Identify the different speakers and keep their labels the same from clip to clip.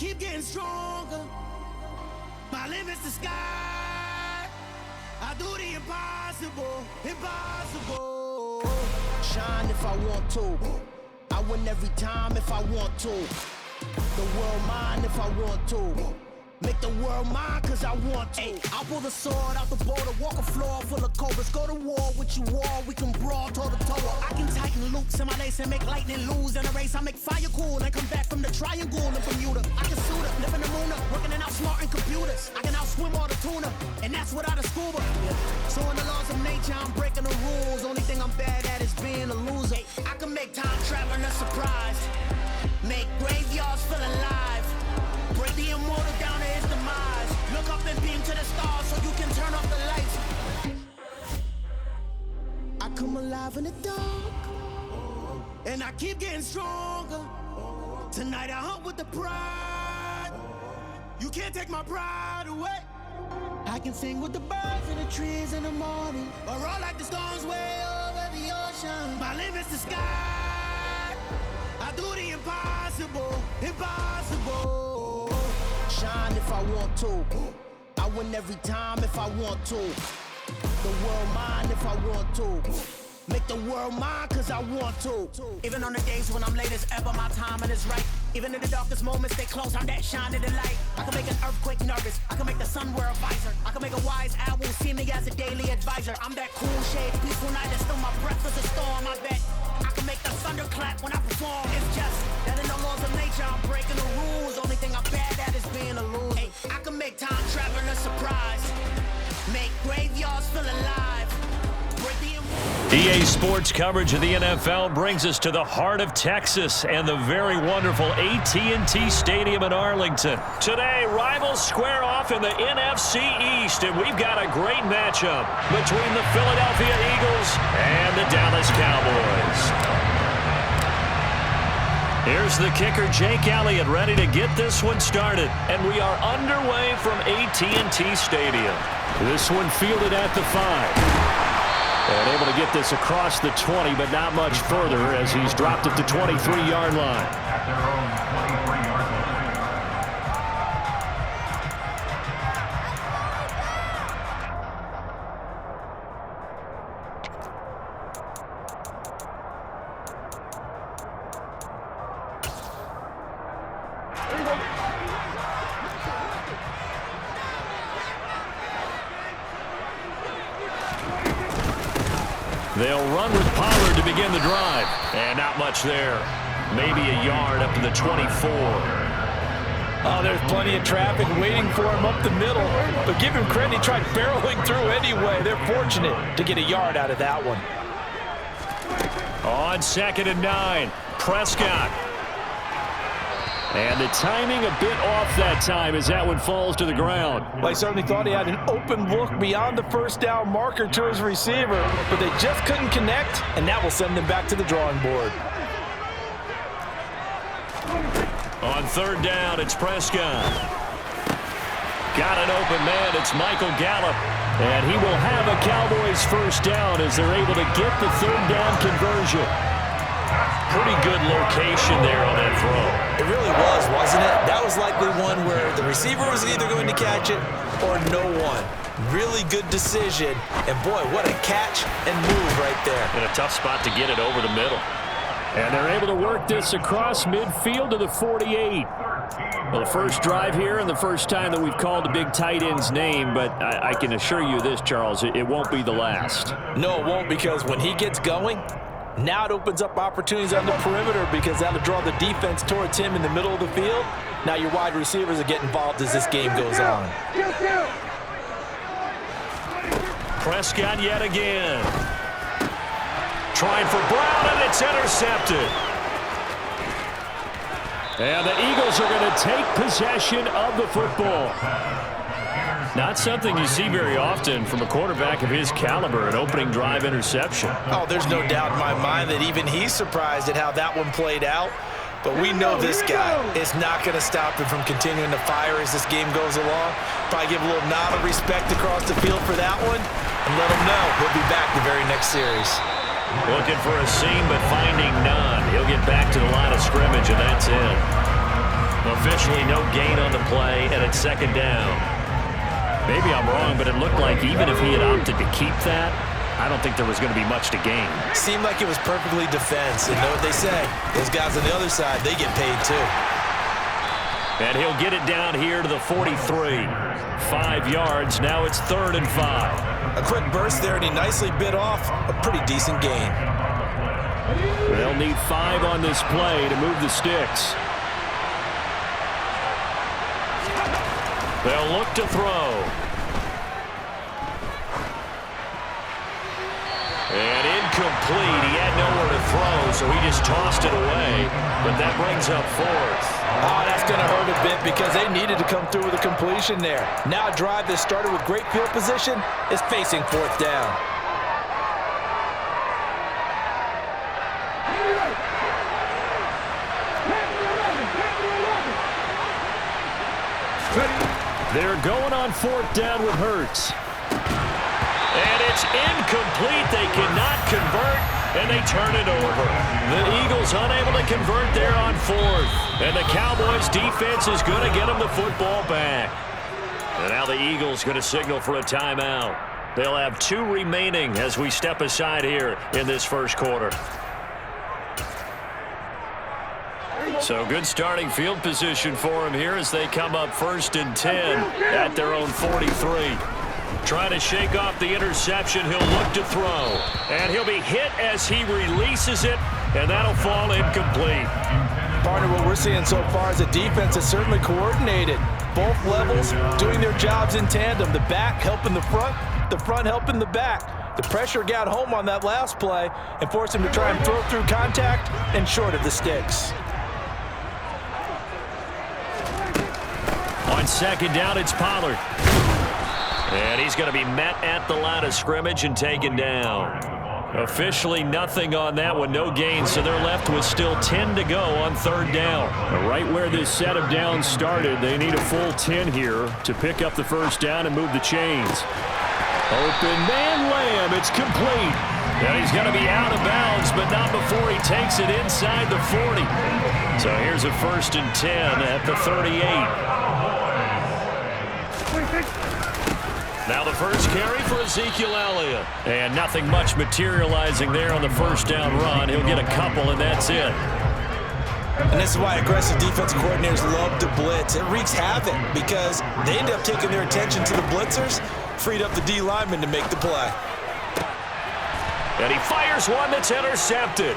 Speaker 1: keep getting stronger. My limit's the sky. I do the impossible, impossible. Shine if I want to. I win every time if I want to. The world mine if I want to. Make the world mine cause I want to. Ay, I'll pull the sword out the border, walk a floor full of cobras. Go to war with you all, we can brawl toe to toe. I can tighten loops in my lace and make lightning lose in a race. I make fire cool and come back from the triangle in Bermuda. I can suit up, live in the moon up, working and outsmarting computers. I can outswim all the tuna, and that's without a scuba. So in the laws of nature, I'm breaking the rules. Only thing I'm bad at is being a loser. Ay, I can make time traveling a surprise. Make graveyards feel alive. Break the immortal down to his demise. Look up and beam to the stars so you can turn off the lights. I come alive in the dark, and I keep getting stronger. Tonight I hunt with the pride. You can't take my pride away. I can sing with the birds and the trees in the morning, or roll like the storms way over the ocean. My limit's the sky. I do the impossible, impossible. Shine if I want to. I win every time if I want to. The world mine if I want to. Make the world mine cause I want to. Even on the days when I'm late as ever, my timing is right. Even in the darkest moments, stay close, I'm that shine of the light. I can make an earthquake nervous, I can make the sun wear a visor. I can make a wise owl see me as a daily advisor. I'm that cool shade, peaceful night that still my breath is a storm, I bet. I can make the thunder clap when I perform. It's just that in the laws of nature, I'm breaking the rules. Only thing I'm bad at is being a loser. Hey, I can make time traveling a surprise. Make graveyards feel alive. Break the
Speaker 2: EA Sports coverage of the NFL brings us to the heart of Texas and the very wonderful AT&T Stadium in Arlington. Today, rivals square off in the NFC East, and we've got a great matchup between the Philadelphia Eagles and the Dallas Cowboys. Here's the kicker, Jake Elliott, ready to get this one started. And we are underway from AT&T Stadium. This one fielded at the 5. And able to get this across the 20, but not much further as he's dropped at the 23-yard line.
Speaker 3: At their own 23-yard line.
Speaker 2: They'll run with Pollard to begin the drive. And not much there. Maybe a yard up to the 24.
Speaker 4: Oh, there's plenty of traffic waiting for him up the middle. But give him credit, he tried barreling through anyway. They're fortunate to get a yard out of that one.
Speaker 2: On 2nd and 9, Prescott. And the timing a bit off that time as that one falls to the ground.
Speaker 4: Well, he certainly thought he had an open look beyond the first down marker to his receiver, but they just couldn't connect, and that will send them back to the drawing board.
Speaker 2: On 3rd down, it's Prescott. Got an open man, it's Michael Gallup. And he will have a Cowboys first down as they're able to get the 3rd down conversion. Pretty good location there on that throw.
Speaker 5: It really was, wasn't it? That was likely one where the receiver was either going to catch it or no one. Really good decision. And boy, what a catch and move right there.
Speaker 2: In a tough spot to get it over the middle. And they're able to work this across midfield to the 48. Well, the first drive here and the first time that we've called a big tight end's name, but I can assure you this, Charles, it won't be the last.
Speaker 4: No, it won't, because when he gets going, now it opens up opportunities on the perimeter because that'll draw the defense towards him in the middle of the field. Now your wide receivers will get involved as this game goes on.
Speaker 2: Prescott yet again. Trying for Brown, and it's intercepted. And the Eagles are going to take possession of the football. Not something you see very often from a quarterback of his caliber, an opening drive interception.
Speaker 5: Oh, there's no doubt in my mind that even he's surprised at how that one played out. But we know this guy is not going to stop him from continuing to fire as this game goes along. Probably give a little nod of respect across the field for that one and let him know he'll be back the very next series.
Speaker 2: Looking for a seam, but finding none. He'll get back to the line of scrimmage, and that's it. Officially no gain on the play, and it's second down. Maybe I'm wrong, but it looked like even if he had opted to keep that, I don't think there was going to be much to gain.
Speaker 5: Seemed like it was perfectly defense. And know what they say? Those guys on the other side, they get paid too.
Speaker 2: And he'll get it down here to the 43. 5 yards. Now it's 3rd and 5.
Speaker 5: A quick burst there, and he nicely bit off a pretty decent gain.
Speaker 2: They'll need 5 on this play to move the sticks. They'll look to throw. And incomplete. He had nowhere to throw, so he just tossed it away. But that brings up 4th.
Speaker 4: Oh, that's going to hurt a bit because they needed to come through with a completion there. Now a drive that started with great field position is facing 4th down.
Speaker 2: They're going on 4th down with Hurts. And it's incomplete. They cannot convert, and they turn it over. The Eagles unable to convert there on 4th. And the Cowboys defense is going to get them the football back. And now the Eagles going to signal for a timeout. They'll have 2 remaining as we step aside here in this first quarter. So good starting field position for them here as they come up 1st and 10 at their own 43. Trying to shake off the interception. He'll look to throw. And he'll be hit as he releases it, and that'll fall incomplete.
Speaker 4: Partner, what we're seeing so far is a defense that's certainly coordinated. Both levels doing their jobs in tandem. The back helping the front helping the back. The pressure got home on that last play and forced him to try and throw through contact and short of the sticks.
Speaker 2: On 2nd down, it's Pollard. And he's going to be met at the line of scrimmage and taken down. Officially nothing on that one, no gain, so they're left with still 10 to go on 3rd down. Right where this set of downs started, they need a full 10 here to pick up the 1st down and move the chains. Open man Lamb, it's complete. And he's going to be out of bounds, but not before he takes it inside the 40. So here's a 1st and 10 at the 38. Now the first carry for Ezekiel Elliott. And nothing much materializing there on the 1st down run. He'll get a couple, and that's it.
Speaker 5: And this is why aggressive defensive coordinators love to blitz. It wreaks havoc because they end up taking their attention to the blitzers, freed up the D lineman to make the play.
Speaker 2: And he fires one that's intercepted.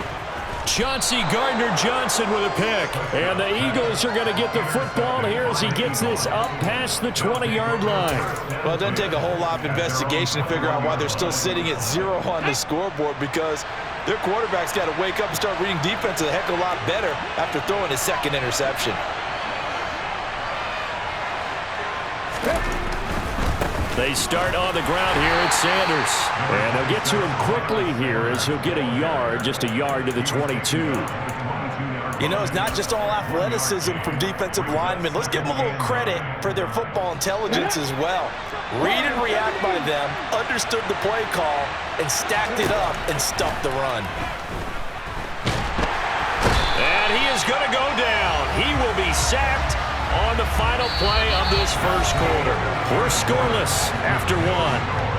Speaker 2: Chauncey Gardner-Johnson with a pick. And the Eagles are going to get the football here as he gets this up past the 20-yard line.
Speaker 4: Well, it doesn't take a whole lot of investigation to figure out why they're still sitting at 0 on the scoreboard, because their quarterback's got to wake up and start reading defense a heck of a lot better after throwing his 2nd interception.
Speaker 2: They start on the ground here at Sanders. And they'll get to him quickly here as he'll get a yard, just a yard to the 22.
Speaker 4: You know, it's not just all athleticism from defensive linemen. Let's give them a little credit for their football intelligence as well. Read and react by them, understood the play call, and stacked it up and stuffed the run.
Speaker 2: And he is going to go down. He will be sacked on the final play of this first quarter. We're scoreless after 1.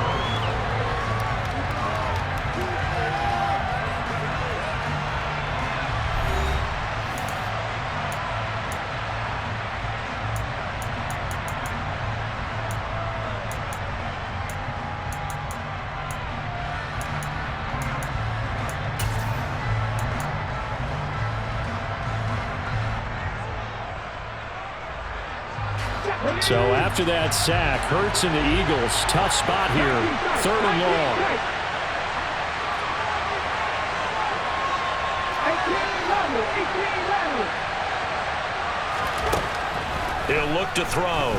Speaker 2: So after that sack, Hurts and the Eagles, tough spot here, 3rd and long. He'll look to throw.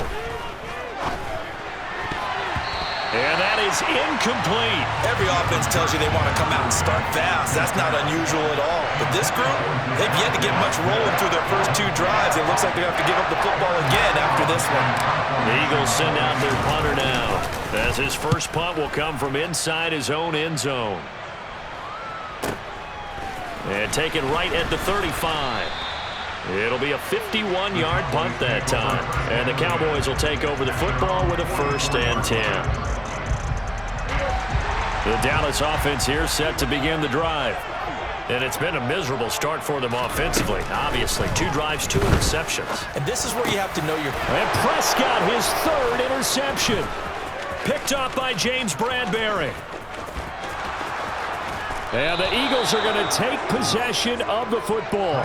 Speaker 2: And that is incomplete.
Speaker 5: Every offense tells you they want to come out and start fast. That's not unusual at all. But this group, they've yet to get much rolling through their first 2 drives. It looks like they're going to have to give up the football again after this one.
Speaker 2: The Eagles send out their punter now, as his first punt will come from inside his own end zone. And taken right at the 35. It'll be a 51-yard punt that time. And the Cowboys will take over the football with a 1st and 10. The Dallas offense here set to begin the drive. And it's been a miserable start for them offensively. Obviously, 2 drives, 2 interceptions.
Speaker 5: And this is where you have to know your...
Speaker 2: And Prescott, his 3rd interception. Picked off by James Bradbury. And the Eagles are going to take possession of the football.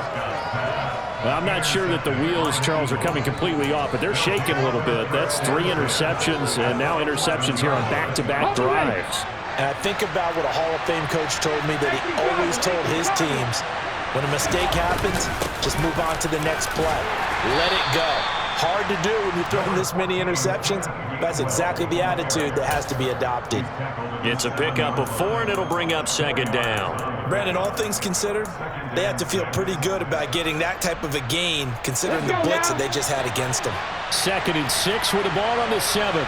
Speaker 2: Well, I'm not sure that the wheels, Charles, are coming completely off, but they're shaking a little bit. That's 3 interceptions, and now interceptions here on back-to-back drives.
Speaker 5: And I think about what a Hall of Fame coach told me, that he always told his teams, when a mistake happens, just move on to the next play. Let it go. Hard to do when you're throwing this many interceptions. That's exactly the attitude that has to be adopted.
Speaker 2: It's a pickup of 4, and it'll bring up 2nd down.
Speaker 5: Brandon, all things considered, they have to feel pretty good about getting that type of a gain, considering the blitz that they just had against them.
Speaker 2: 2nd and 6 with the ball on the 7.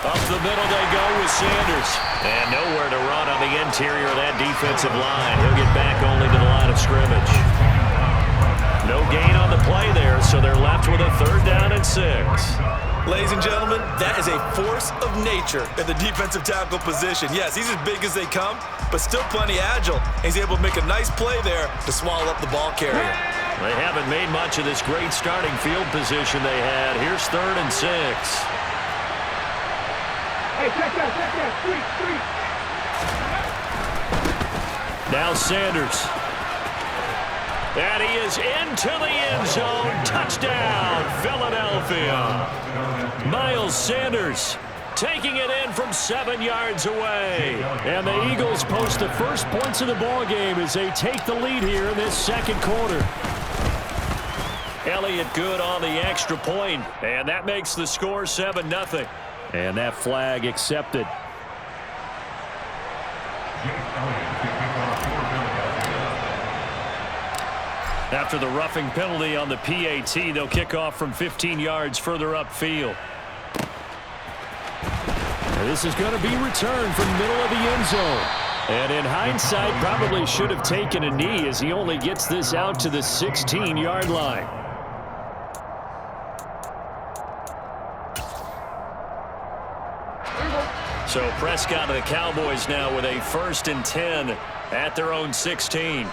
Speaker 2: Up the middle they go with Sanders. And nowhere to run on the interior of that defensive line. He'll get back only to the line of scrimmage. No gain on the play there, so they're left with a 3rd down and 6.
Speaker 5: Ladies and gentlemen, that is a force of nature in the defensive tackle position. Yes, he's as big as they come, but still plenty agile. He's able to make a nice play there to swallow up the ball carrier.
Speaker 2: They haven't made much of this great starting field position they had. Here's 3rd and 6.
Speaker 3: Hey, check that, street.
Speaker 2: Now Sanders. And he is into the end zone. Touchdown, Philadelphia. Miles Sanders taking it in from 7 yards away. And the Eagles post the first points of the ball game as they take the lead here in this 2nd quarter. Elliott good on the extra point, and that makes the score 7-0. And that flag accepted. After the roughing penalty on the PAT, they'll kick off from 15 yards further upfield. This is going to be returned from the middle of the end zone. And in hindsight, probably should have taken a knee as he only gets this out to the 16-yard line. So Prescott and the Cowboys now with a 1st and 10 at their own 16.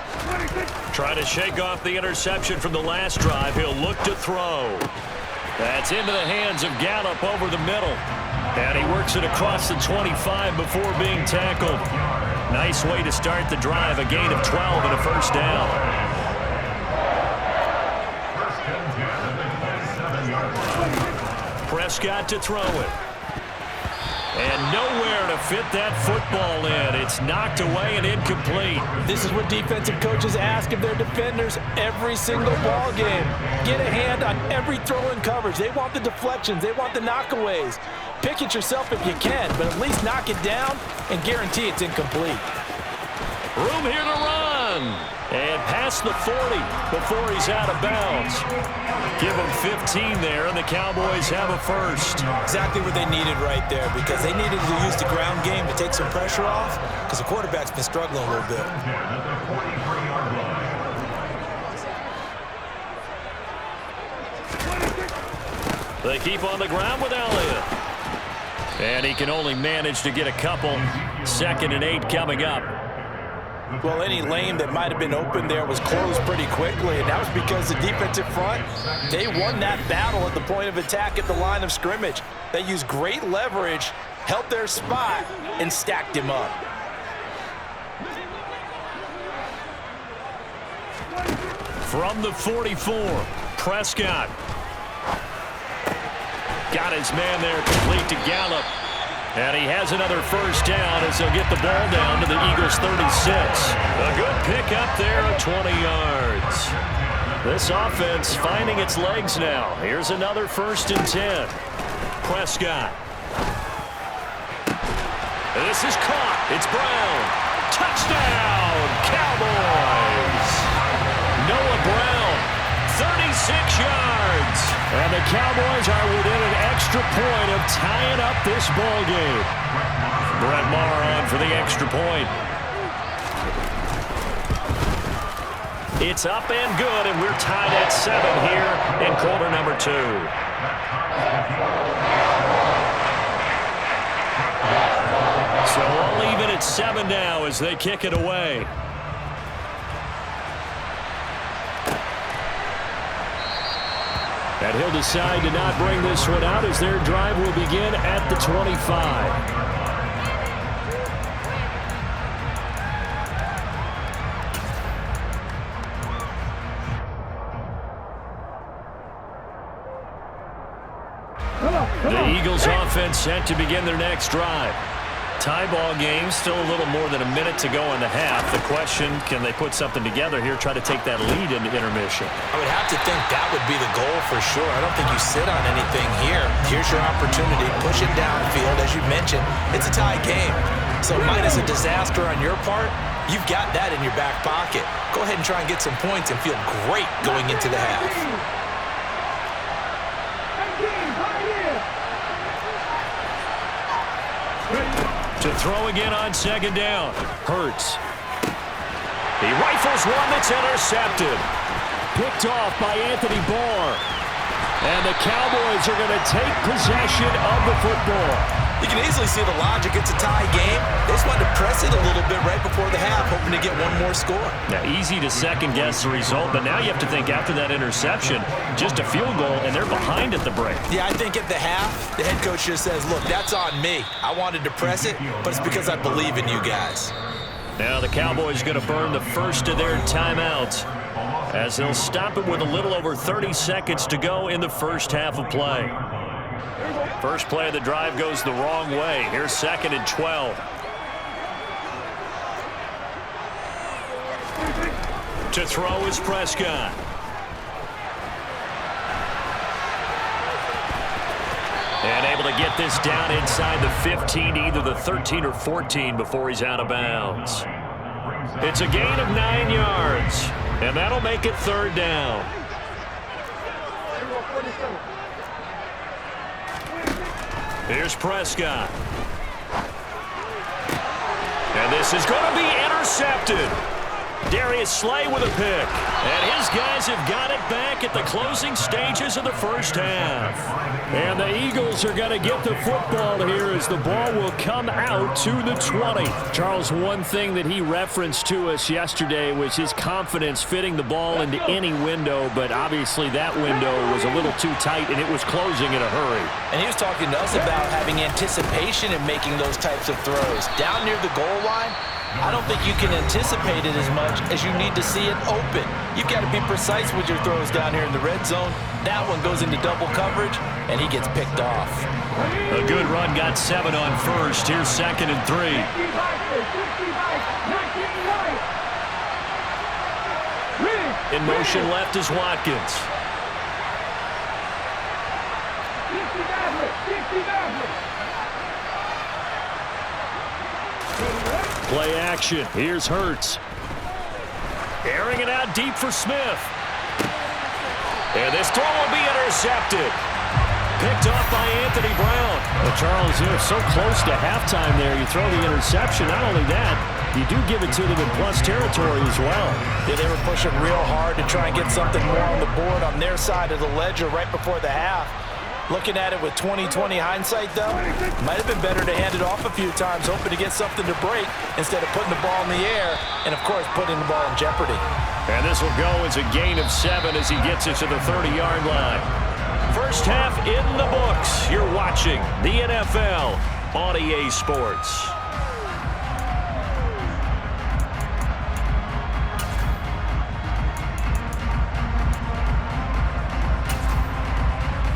Speaker 2: Trying to shake off the interception from the last drive. He'll look to throw. That's into the hands of Gallup over the middle. And he works it across the 25 before being tackled. Nice way to start the drive. A gain of 12 and a 1st down. Prescott to throw it. And nowhere to fit that football in. It's knocked away and incomplete.
Speaker 4: This is what defensive coaches ask of their defenders every single ball game. Get a hand on every throw in coverage. They want the deflections. They want the knockaways. Pick it yourself if you can, but at least knock it down and guarantee it's incomplete.
Speaker 2: Room here to run. And past the 40 before he's out of bounds. Give him 15 there, and the Cowboys have a 1st.
Speaker 5: Exactly what they needed right there, because they needed to use the ground game to take some pressure off, because the quarterback's been struggling a little bit.
Speaker 2: They keep on the ground with Elliott. And he can only manage to get a couple. 2nd and 8 coming up.
Speaker 4: Well, any lane that might have been open there was closed pretty quickly, and that was because the defensive front, they won that battle at the point of attack at the line of scrimmage. They used great leverage, held their spot, and stacked him up.
Speaker 2: From the 44, Prescott. Got his man there complete to Gallup. And he has another 1st down as they'll get the ball down to the Eagles' 36. A good pickup there of 20 yards. This offense finding its legs now. Here's another 1st and 10. Prescott. This is caught. It's Brown. Touchdown, Cowboys. Noah Brown, 36 yards. And the Cowboys are within an extra point of tying up this ball game. Brett Maher on for the extra point. It's up and good, and we're tied at 7 here in quarter number 2. So all even at 7 now as they kick it away. And he'll decide to not bring this one out as their drive will begin at the 25. The Eagles offense set to begin their next drive. Tie ball game, still a little more than a minute to go in the half. The question, can they put something together here, try to take that lead into intermission?
Speaker 5: I would have to think that would be the goal for sure. I don't think you sit on anything here. Here's your opportunity. Push it downfield. As you mentioned, it's a tie game. So minus a disaster on your part, you've got that in your back pocket. Go ahead and try and get some points and feel great going into the half.
Speaker 2: To throw again on second down. Hurts. He rifles one that's intercepted. Picked off by Anthony Barr. And the Cowboys are going to take possession of the football.
Speaker 5: You can easily see the logic. It's a tie game. They just wanted to press it a little bit right before the half, hoping to get one more score.
Speaker 2: Now, easy to second-guess the result, but now you have to think after that interception, just a field goal, and they're behind at the break.
Speaker 5: Yeah, I think at the half, the head coach just says, look, that's on me. I wanted to press it, but it's because I believe in you guys.
Speaker 2: Now the Cowboys going to burn the first of their timeouts as they'll stop it with a little over 30 seconds to go in the first half of play. First play of the drive goes the wrong way. Here's 2nd and 12. To throw is Prescott. And able to get this down inside the 15, either the 13 or 14 before he's out of bounds. It's a gain of 9 yards, and that'll make it 3rd down. Here's Prescott. And this is going to be intercepted. Darius Slay with a pick. And his guys have got it back at the closing stages of the first half. And the Eagles are going to get the football here as the ball will come out to the 20. Charles, one thing that he referenced to us yesterday was his confidence fitting the ball into any window, but obviously that window was a little too tight and it was closing in a hurry.
Speaker 5: And he was talking to us about having anticipation in making those types of throws. Down near the goal line, I don't think you can anticipate it as much as you need to see it open. You've got to be precise with your throws down here in the red zone. That one goes into double coverage, and he gets picked off.
Speaker 2: A good run, got 7 on first. Here's 2nd and 3. In motion left is Watkins. Play action. Here's Hurts. Airing it out deep for Smith. And this throw will be intercepted. Picked off by Anthony Brown. Well, Charles, you're so close to halftime there. You throw the interception. Not only that, you do give it to them in plus territory as well.
Speaker 5: Yeah, they were pushing real hard to try and get something more on the board on their side of the ledger right before the half. Looking at it with 20/20 hindsight, though, might have been better to hand it off a few times, hoping to get something to break instead of putting the ball in the air and, of course, putting the ball in jeopardy.
Speaker 2: And this will go as a gain of 7 as he gets it to the 30-yard line. First half in the books. You're watching the NFL on EA Sports.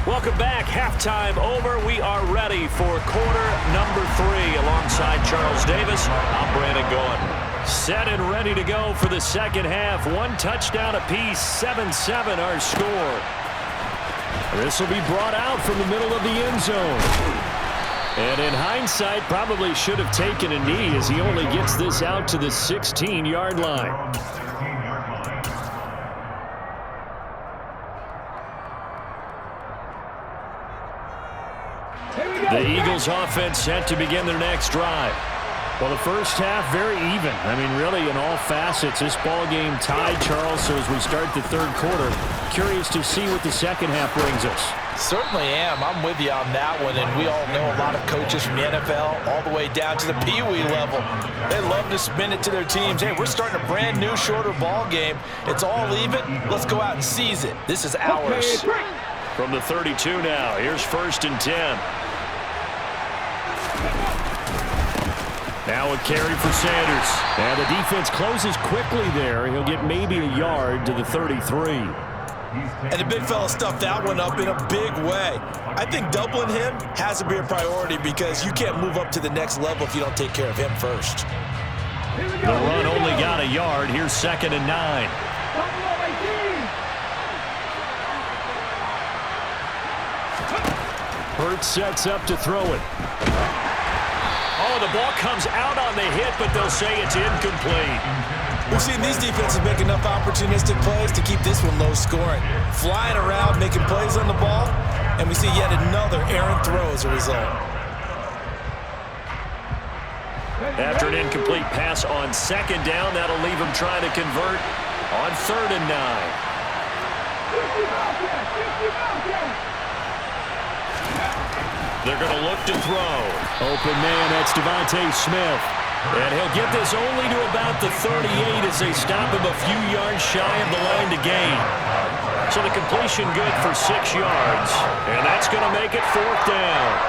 Speaker 2: Welcome back. Halftime over. We are ready for quarter number 3 alongside Charles Davis. I'm Brandon Gordon. Set and ready to go for the second half. 1 touchdown apiece. 7-7 our score. This will be brought out from the middle of the end zone. And in hindsight, probably should have taken a knee as he only gets this out to the 16-yard line. The Eagles offense set to begin their next drive. Well, the first half, very even. I mean, really, in all facets, this ball game tied, Charles. So as we start the third quarter, curious to see what the second half brings us.
Speaker 5: Certainly am. I'm with you on that one. And we all know a lot of coaches from the NFL all the way down to the Pee Wee level. They love to spin it to their teams. Hey, we're starting a brand new, shorter ball game. It's all even. Let's go out and seize it. This is ours.
Speaker 2: From the 32 now, here's 1st and 10. Now a carry for Sanders. And the defense closes quickly there. He'll get maybe a yard to the 33.
Speaker 5: And the big fella stuffed that one up in a big way. I think doubling him has to be a priority because you can't move up to the next level if you don't take care of him first.
Speaker 2: The run only got a yard. Here's 2nd and 9. Hurts sets up to throw it. Oh, the ball comes out on the hit, but they'll say it's incomplete.
Speaker 5: We've seen these defenses make enough opportunistic plays to keep this one low scoring. Flying around, making plays on the ball, and we see yet another errant throw as a result.
Speaker 2: After an incomplete pass on 2nd down, that'll leave him trying to convert on 3rd and 9. They're going to look to throw. Open man, that's Devontae Smith. And he'll get this only to about the 38 as they stop him a few yards shy of the line to gain. So the completion good for 6 yards. And that's going to make it 4th down.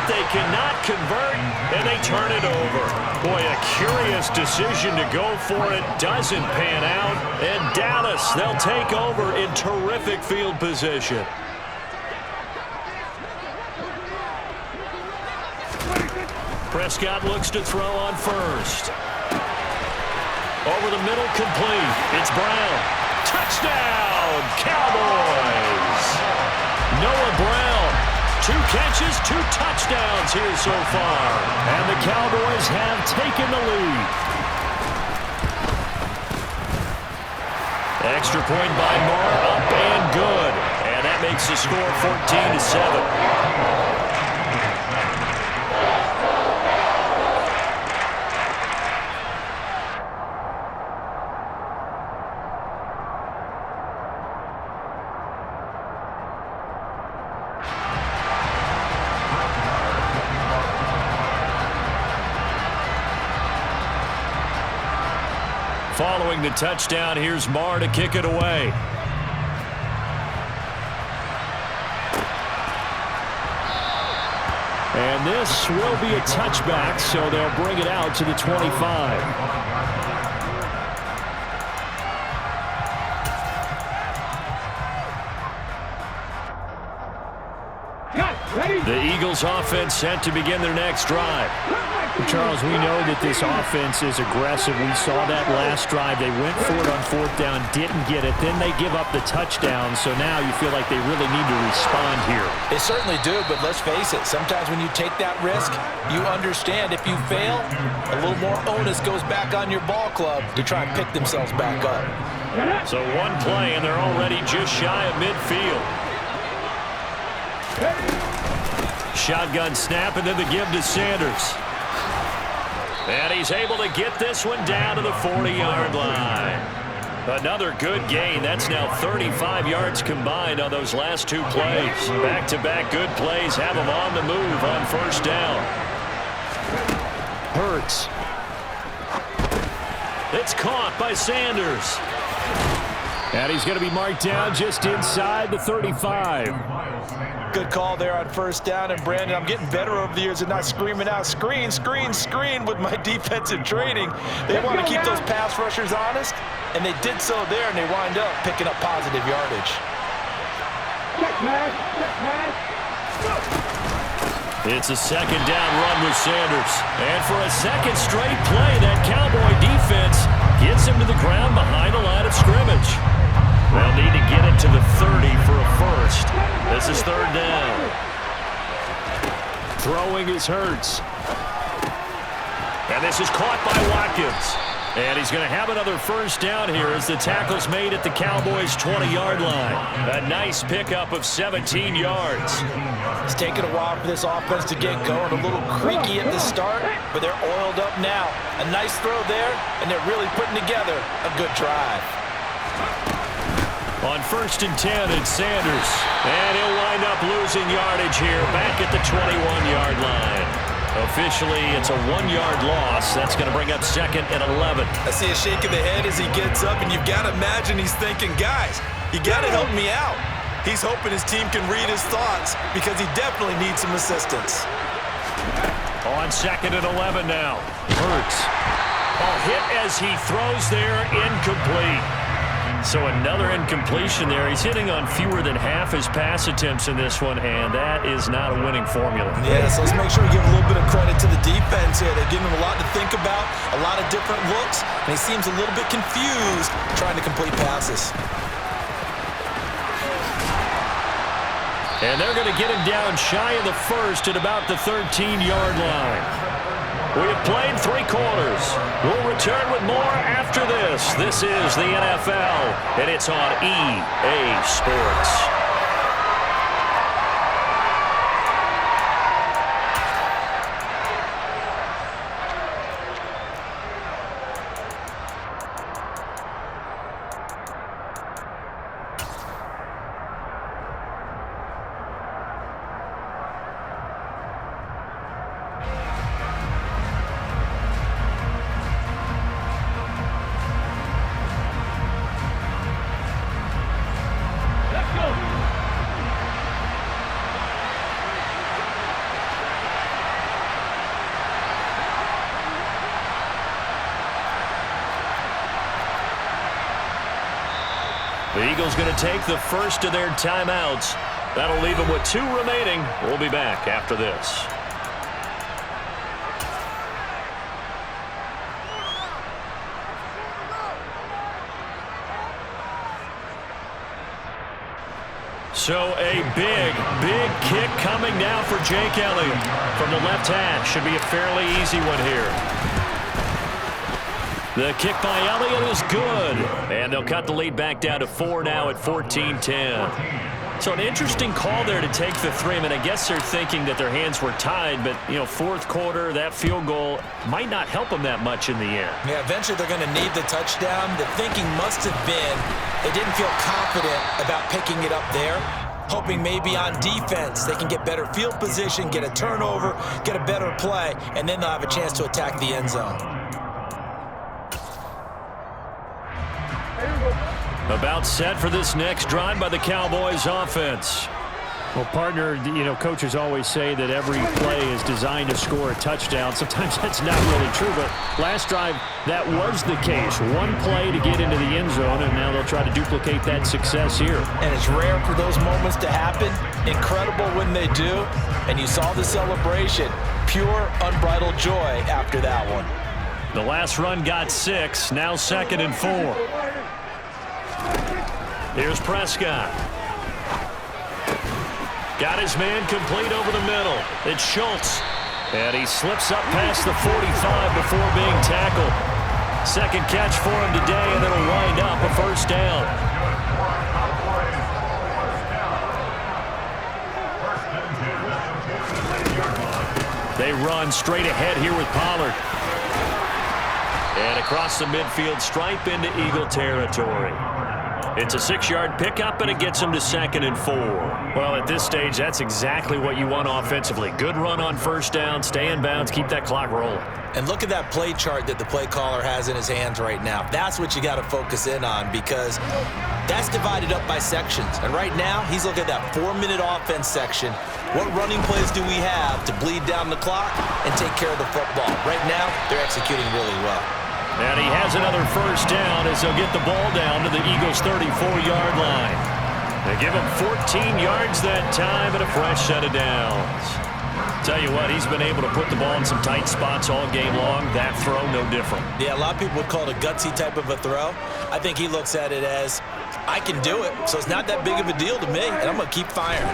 Speaker 2: They cannot convert, and they turn it over. Boy, a curious decision to go for it. Doesn't pan out. And Dallas, they'll take over in terrific field position. Prescott looks to throw on 1st. Over the middle, complete. It's Brown. Touchdown, Cowboys! Noah Brown. 2 catches, 2 touchdowns here so far. And the Cowboys have taken the lead. Extra point by Moore, up and good. And that makes the score 14-7. Following the touchdown, here's Marr to kick it away. And this will be a touchback, so they'll bring it out to the 25. The Eagles offense set to begin their next drive. Charles, we know that this offense is aggressive. We saw that last drive. They went for it on 4th down, didn't get it. Then they give up the touchdown. So now you feel like they really need to respond here.
Speaker 5: They certainly do, but let's face it. Sometimes when you take that risk, you understand if you fail, a little more onus goes back on your ball club to try and pick themselves back up.
Speaker 2: So one play, and they're already just shy of midfield. Shotgun snap, and then the give to Sanders. And he's able to get this one down to the 40-yard line. Another good gain. That's now 35 yards combined on those last 2 plays. Back-to-back good plays have him on the move on 1st down. Hurts. It's caught by Sanders. And he's going to be marked down just inside the 35.
Speaker 5: Good call there on 1st down. And, Brandon, I'm getting better over the years of not screaming out, screen, screen, screen with my defensive training. They want to keep those pass rushers honest, and they did so there, and they wind up picking up positive yardage.
Speaker 2: It's a 2nd down run with Sanders. And for a 2nd straight play, that Cowboy defense gets him to the ground behind the line of scrimmage. They'll need to get it to the 30 for a first. This is third down. Throwing is Hurts. And this is caught by Watkins. And he's going to have another first down here as the tackle's made at the Cowboys' 20-yard line. A nice pickup of 17 yards.
Speaker 4: It's taken a while for this offense to get going. A little creaky at the start, but they're oiled up now. A nice throw there, and they're really putting together a good drive.
Speaker 2: On 1st and 10, it's Sanders. And he'll wind up losing yardage here back at the 21-yard line. Officially, it's a 1-yard loss. That's going to bring up 2nd and 11.
Speaker 5: I see a shake of the head as he gets up, and you've got to imagine he's thinking, guys, you got to help me out. He's hoping his team can read his thoughts because he definitely needs some assistance.
Speaker 2: On 2nd and 11 now. Hurts. Hit as he throws there, incomplete. So another incompletion there. He's hitting on fewer than half his pass attempts in this one, and that is not a winning formula.
Speaker 5: Yeah, so let's make sure we give a little bit of credit to the defense here. They're giving him a lot to think about, a lot of different looks, and he seems a little bit confused trying to complete passes.
Speaker 2: And they're going to get him down shy of the first at about the 13-yard line. We have played 3 quarters. We'll return with more after this. This is the NFL, and it's on EA Sports. The Eagles going to take the first of their timeouts. That'll leave them with 2 remaining. We'll be back after this. So a big kick coming now for Jake Elliott from the left hash. Should be a fairly easy one here. The kick by Elliott is good. And they'll cut the lead back down to 4 now at 14-10. So an interesting call there to take the 3. I mean, I guess they're thinking that their hands were tied, but, you know, 4th quarter, that field goal might not help them that much in the end.
Speaker 5: Yeah, eventually they're going to need the touchdown. The thinking must have been they didn't feel confident about picking it up there, hoping maybe on defense they can get better field position, get a turnover, get a better play, and then they'll have a chance to attack the end zone.
Speaker 2: About set for this next drive by the Cowboys offense.
Speaker 6: Well, partner, you know, coaches always say that every play is designed to score a touchdown. Sometimes that's not really true, but last drive, that was the case. 1 play to get into the end zone, and now they'll try to duplicate that success here.
Speaker 4: And it's rare for those moments to happen. Incredible when they do. And you saw the celebration. Pure, unbridled joy after that one.
Speaker 2: The last run got 6, now 2nd and 4. Here's Prescott. Got his man complete over the middle. It's Schultz. And he slips up past the 45 before being tackled. 2nd catch for him today, and it'll wind up a first down. They run straight ahead here with Pollard. And across the midfield stripe into Eagle territory. It's a 6-yard pickup, and it gets them to 2nd and 4.
Speaker 6: Well, at this stage, that's exactly what you want offensively. Good run on first down, stay in bounds, keep that clock rolling.
Speaker 5: And look at that play chart that the play caller has in his hands right now. That's what you got to focus in on, because that's divided up by sections. And right now, he's looking at that 4-minute offense section. What running plays do we have to bleed down the clock and take care of the football? Right now, they're executing really well.
Speaker 2: And he has another first down as they'll get the ball down to the Eagles' 34-yard line. They give him 14 yards that time and a fresh set of downs. Tell you what, he's been able to put the ball in some tight spots all game long. That throw, no different.
Speaker 5: Yeah, a lot of people would call it a gutsy type of a throw. I think he looks at it as I can do it, so it's not that big of a deal to me, and I'm going to keep firing.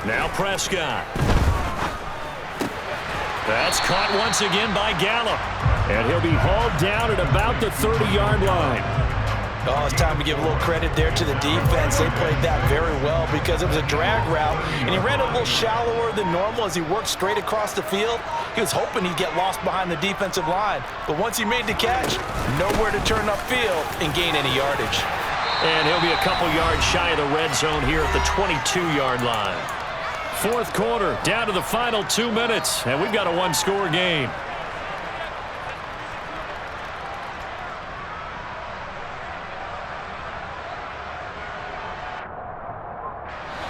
Speaker 2: Now Prescott. That's caught once again by Gallup.
Speaker 6: And he'll be hauled down at about the 30-yard line.
Speaker 5: Oh, it's time to give a little credit there to the defense. They played that very well because it was a drag route, and he ran a little shallower than normal as he worked straight across the field. He was hoping he'd get lost behind the defensive line, but once he made the catch, nowhere to turn upfield and gain any yardage.
Speaker 2: And he'll be a couple yards shy of the red zone here at the 22-yard line.
Speaker 6: Fourth quarter, down to the final 2 minutes, and we've got a one-score game.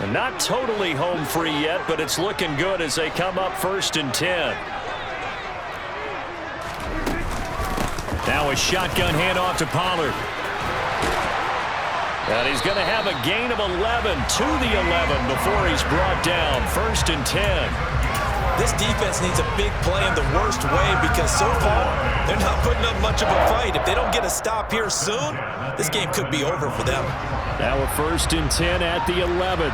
Speaker 2: And not totally home free yet, but it's looking good as they come up 1st and 10. Now a shotgun handoff to Pollard. And he's going to have a gain of 11 to the 11 before he's brought down. 1st and 10.
Speaker 5: This defense needs a big play in the worst way because so far they're not putting up much of a fight. If they don't get a stop here soon, this game could be over for them.
Speaker 6: Now a 1st and 10 at the 11.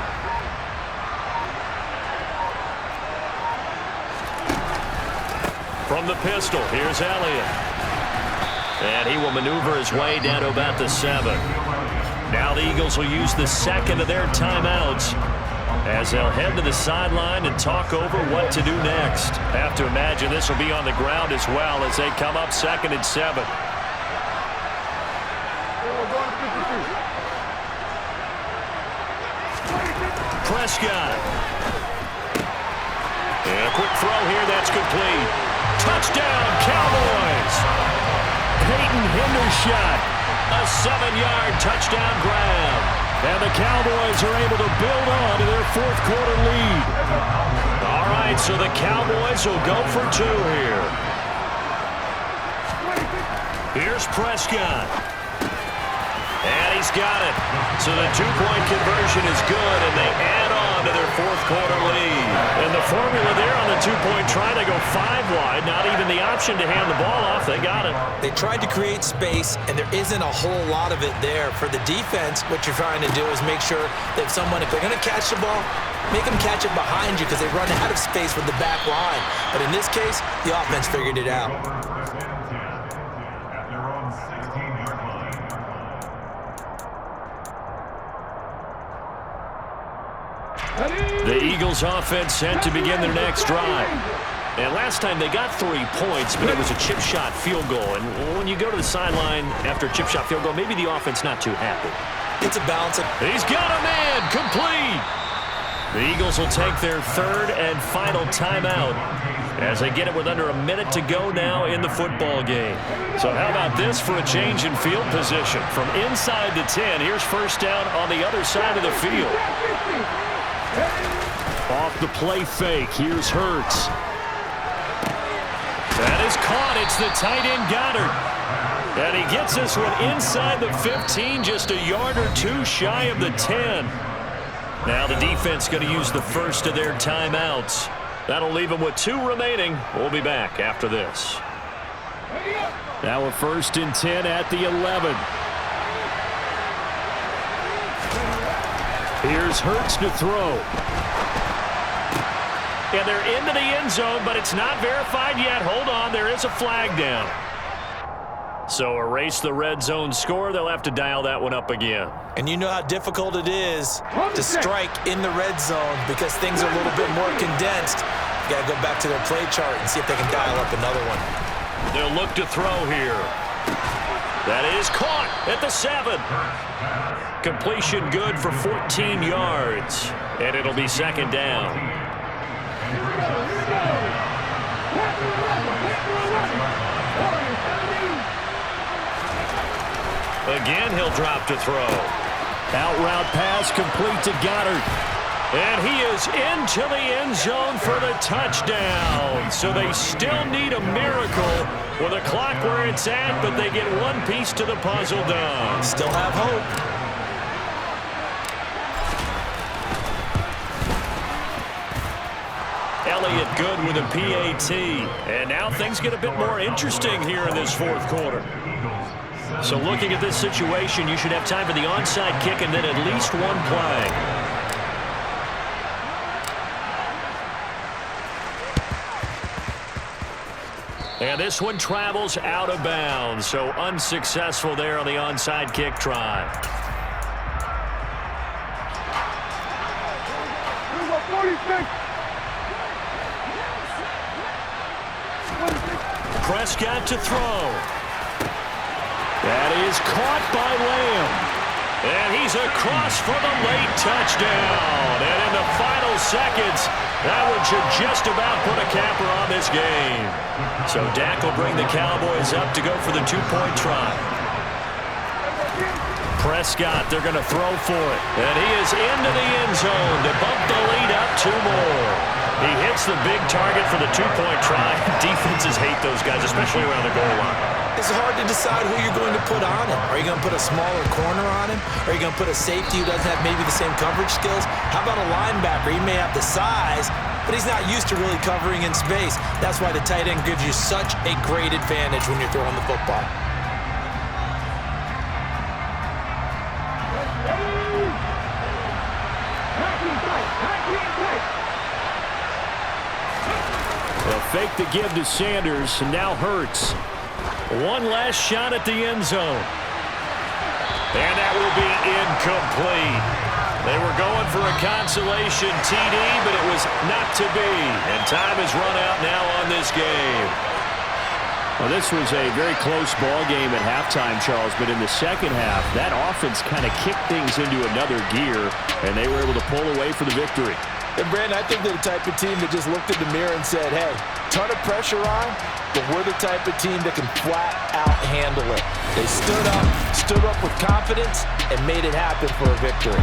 Speaker 2: From the pistol, here's Elliott. And he will maneuver his way down to about the 7. Now the Eagles will use the second of their timeouts as they'll head to the sideline and talk over what to do next. Have to imagine this will be on the ground as well as they come up 2nd and 7. Prescott. And a quick throw here, that's complete. Touchdown, Cowboys!
Speaker 6: Peyton Hendershot.
Speaker 2: A 7-yard touchdown grab.
Speaker 6: And the Cowboys are able to build on to their fourth quarter lead.
Speaker 2: All right, so the Cowboys will go for 2 here. Here's Prescott. And he's got it. So the 2-point conversion is good, and they add on to their fourth quarter lead. And the formula there on the 2-point try to go 5 wide. Not even the option to hand the ball off. They got it.
Speaker 5: They tried to create space, and there isn't a whole lot of it there. For the defense, what you're trying to do is make sure that if they're going to catch the ball, make them catch it behind you because they run out of space with the back line. But in this case, the offense figured it out.
Speaker 2: The Eagles offense set to begin their next drive. And last time they got 3 points, but it was a chip shot field goal. And when you go to the sideline after a chip shot field goal, maybe the offense not too happy.
Speaker 5: It's a balance.
Speaker 2: He's got a man, complete. The Eagles will take their 3rd and final timeout as they get it with under a minute to go now in the football game. So how about this for a change in field position? From inside the 10, here's 1st down on the other side of the field.
Speaker 6: Off the play fake, here's Hurts.
Speaker 2: That is caught. It's the tight end Goddard. And he gets this one inside the 15, just a yard or 2 shy of the 10. Now the defense going to use the first of their timeouts. That'll leave them with 2 remaining. We'll be back after this.
Speaker 6: Now a 1st and 10 at the 11. Here's Hurts to throw.
Speaker 2: And they're into the end zone, but it's not verified yet. Hold on, there is a flag down. So erase the red zone score. They'll have to dial that one up again.
Speaker 5: And you know how difficult it is to strike in the red zone because things are a little bit more condensed. You got to go back to their play chart and see if they can dial up another one.
Speaker 2: They'll look to throw here. That is caught at the 7. Completion good for 14 yards. And it'll be 2nd down. Again, he'll drop to throw.
Speaker 6: Out route pass complete to Goddard.
Speaker 2: And he is into the end zone for the touchdown. So they still need a miracle with a clock where it's at, but they get one piece to the puzzle done.
Speaker 5: Still have hope.
Speaker 2: Elliott good with a PAT. And now things get a bit more interesting here in this fourth quarter. So looking at this situation, you should have time for the onside kick and then at least one play. And this one travels out of bounds, so unsuccessful there on the onside kick try. Prescott to throw. That is caught by Lamb. And he's across for the late touchdown. And in the final seconds, that one should just about put a capper on this game. So Dak will bring the Cowboys up to go for the two-point try. Prescott, they're going to throw for it. And he is into the end zone to bump the lead up 2 more. He hits the big target for the two-point try. Defenses hate those guys, especially around the goal line.
Speaker 5: It's hard to decide who you're going to put on him. Are you going to put a smaller corner on him? Are you going to put a safety who doesn't have maybe the same coverage skills? How about a linebacker? He may have the size, but he's not used to really covering in space. That's why the tight end gives you such a great advantage when you're throwing the football.
Speaker 6: They'll fake the give to Sanders, and now Hurts. One last shot at the end zone. And that will be incomplete. They were going for a consolation TD, but it was not to be. And time has run out now on this game. Well, this was a very close ball game at halftime, Charles, but in the second half, that offense kind of kicked things into another gear, and they were able to pull away for the victory.
Speaker 4: And, Brandon, I think they're the type of team that just looked in the mirror and said, hey, ton of pressure on, but we're the type of team that can flat out handle it. They stood up with confidence, and made it happen for a victory.